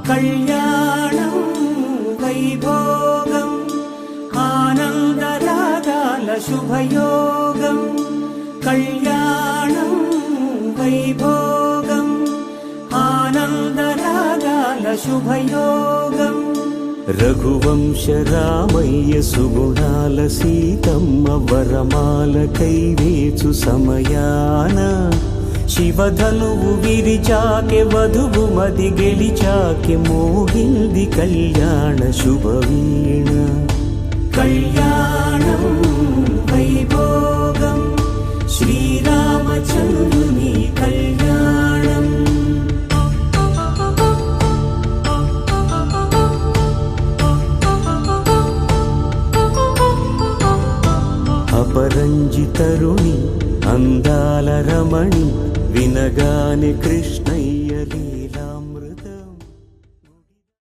కళ్యాణం వైభోగం ఆనందరాగాల శుభయోగం కళ్యాణం వైభోగం ఆనందరాగాల శుభయోగం రఘువంశ రామయ్య సుగుణాల సీతమ్మ వరమాల కైవేచు సమయాన శివధనువు విరిచాకె వధువు మది గెలిచాకె మోగింది కళ్యాణ శుభవీణ కళ్యాణం వైభోగం శ్రీరామచంద్రుని కళ్యాణం అపరంజి తరుణి అందాల రమణి వినగానే కృష్ణయ్య